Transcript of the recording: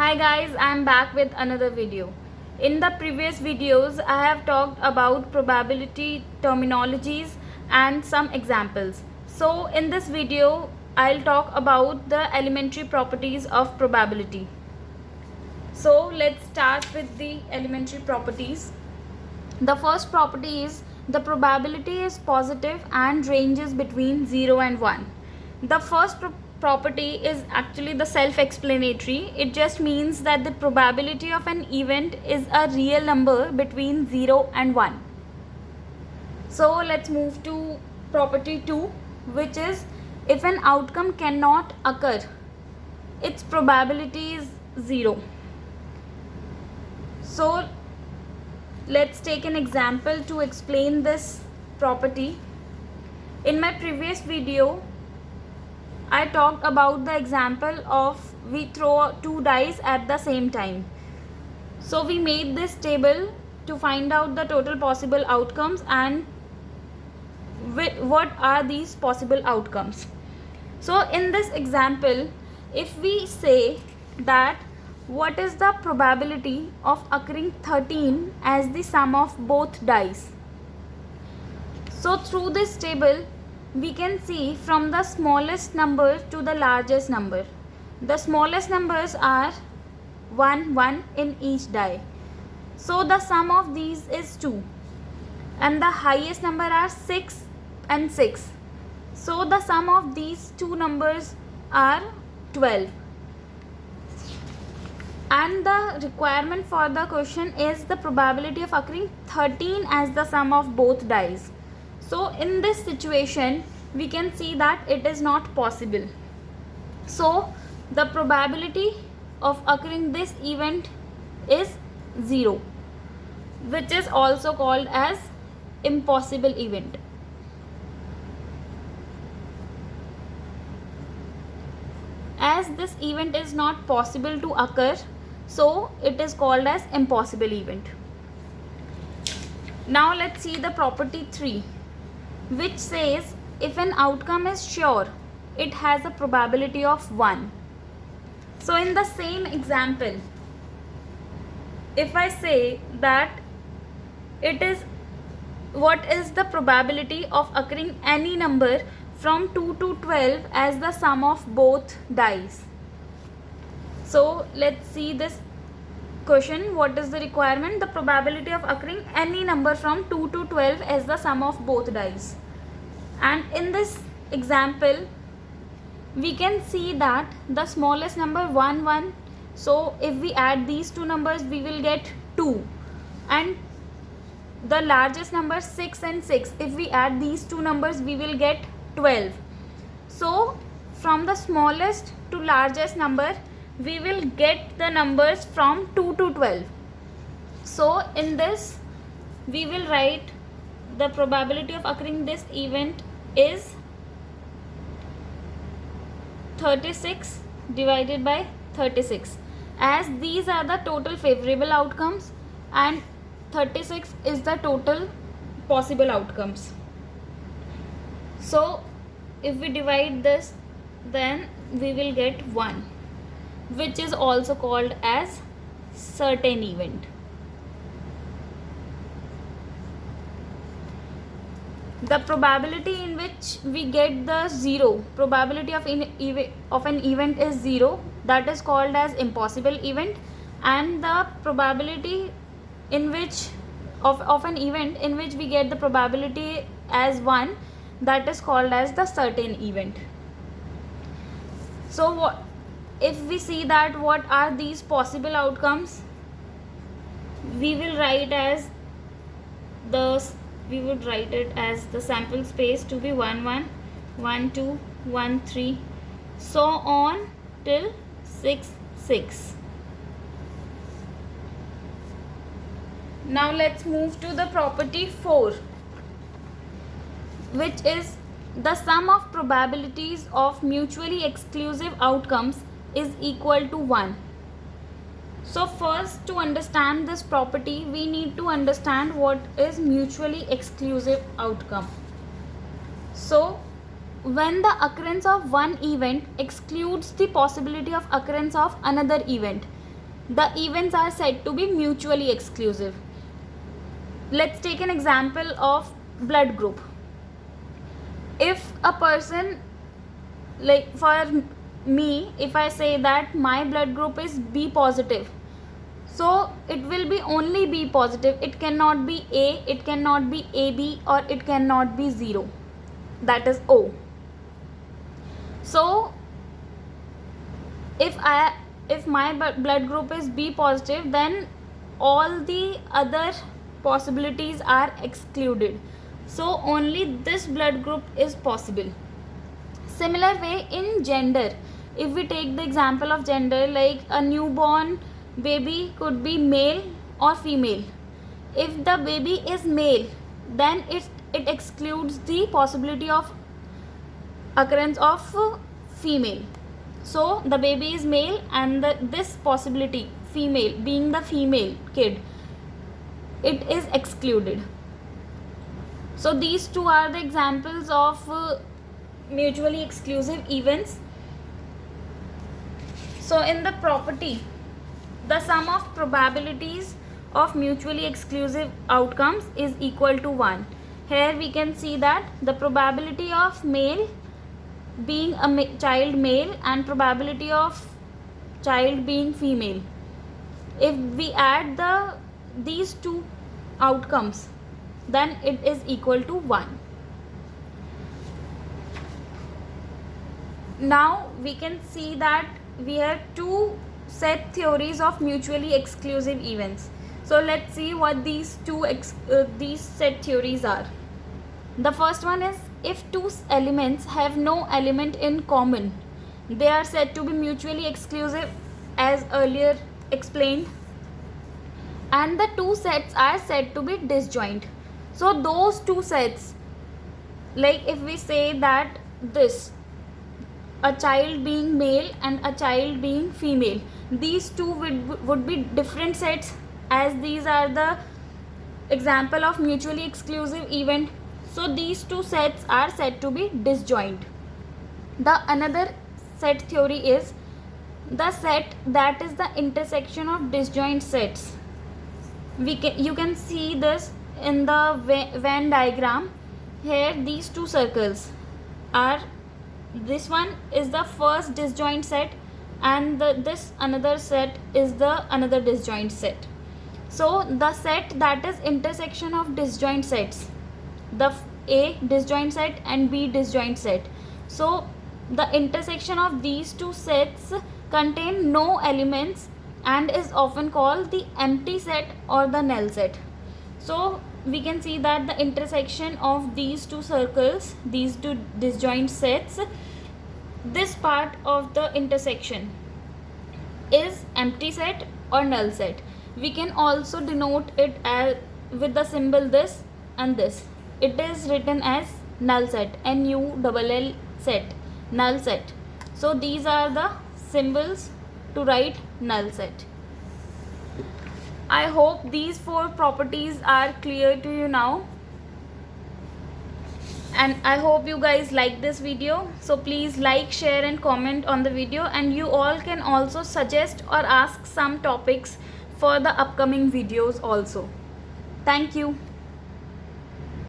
Hi guys, I am back with another video. In the previous videos, I have talked about probability terminologies and some examples. So in this video, I'll talk about the elementary properties of probability. So let's start with the elementary properties. The first property is the probability is positive and ranges between 0 and 1. The first property is actually the self-explanatory. It just means that the probability of an event is a real number between 0 and 1. So let's move to property 2, which is if an outcome cannot occur, its probability is 0. So let's take an example to explain this property. In my previous video, I talked about the example of we throw two dice at the same time. So we made this table to find out the total possible outcomes and what are these possible outcomes. So in this example, if we say that what is the probability of occurring 13 as the sum of both dice. So through this table, we can see from the smallest number to the largest number. The smallest numbers are 1, 1 in each die. So the sum of these is 2. And the highest number are 6 and 6. So the sum of these two numbers are 12. And the requirement for the question is the probability of occurring 13 as the sum of both dice. So in this situation, we can see that it is not possible. So the probability of occurring this event is 0, which is also called as impossible event. As this event is not possible to occur, so it is called as impossible event. Now let's see the property 3, which says if an outcome is sure, it has a probability of 1. So in the same example, if I say that what is the probability of occurring any number from 2 to 12 as the sum of both dice. So let's see this question. What is the requirement? The probability of occurring any number from 2 to 12 as the sum of both dice. And in this example, we can see that the smallest number 1, 1. So if we add these two numbers, we will get 2. And the largest number 6 and 6. If we add these two numbers, we will get 12. So from the smallest to largest number, we will get the numbers from 2 to 12. So in this, we will write the probability of occurring this event is 36 divided by 36, as these are the total favorable outcomes and 36 is the total possible outcomes. So if we divide this, then we will get 1, which is also called as certain event. The probability in which we get the 0, probability of an event is 0, that is called as impossible event, and the probability in which of an event in which we get the probability as 1, that is called as the certain event. So if we see that what are these possible outcomes, we will write it as the sample space to be 1, 1, 1, 2, 1, 3, so on till 6, 6. Now let's move to the property 4, which is the sum of probabilities of mutually exclusive outcomes is equal to 1. So first, to understand this property, we need to understand what is mutually exclusive outcome. So when the occurrence of one event excludes the possibility of occurrence of another event, the events are said to be mutually exclusive. Let's take an example of blood group. If a person, like for me, if I say that my blood group is B positive, so it will be only B positive. It cannot be A, it cannot be AB, or it cannot be 0. That is O. So if my blood group is B positive, then all the other possibilities are excluded. So only this blood group is possible. Similar way in gender, if we take the example of gender, like a newborn baby could be male or female. If the baby is male, then it excludes the possibility of occurrence of female. So the baby is male, and this possibility, female, being the female kid, it is excluded. So these two are the examples of mutually exclusive events. So in the property, the sum of probabilities of mutually exclusive outcomes is equal to 1. Here we can see that the probability of male being a child male and probability of child being female, if we add these two outcomes, then it is equal to 1. Now we can see that we have two set theories of mutually exclusive events. So let's see what these set theories are. The first one is, if two elements have no element in common, they are said to be mutually exclusive, as earlier explained, and the two sets are said to be disjoint. So those two sets, like if we say that this, a child being male and a child being female, these two would be different sets, as these are the example of mutually exclusive event. So these two sets are said to be disjoint. The another set theory is the set that is the intersection of disjoint sets. You can see this in the Venn diagram. Here these two circles are, this one is the first disjoint set, and this another set is the another disjoint set. So the set that is intersection of disjoint sets, the A disjoint set and B disjoint set. So the intersection of these two sets contain no elements and is often called the empty set or the null set. So we can see that the intersection of these two circles, these two disjoint sets, this part of the intersection is empty set or null set. We can also denote it as with the symbol this and this. It is written as null set, NULL set, null set. So these are the symbols to write null set. I hope these four properties are clear to you now, and I hope you guys like this video. So please like, share and comment on the video, and you all can also suggest or ask some topics for the upcoming videos also. Thank you.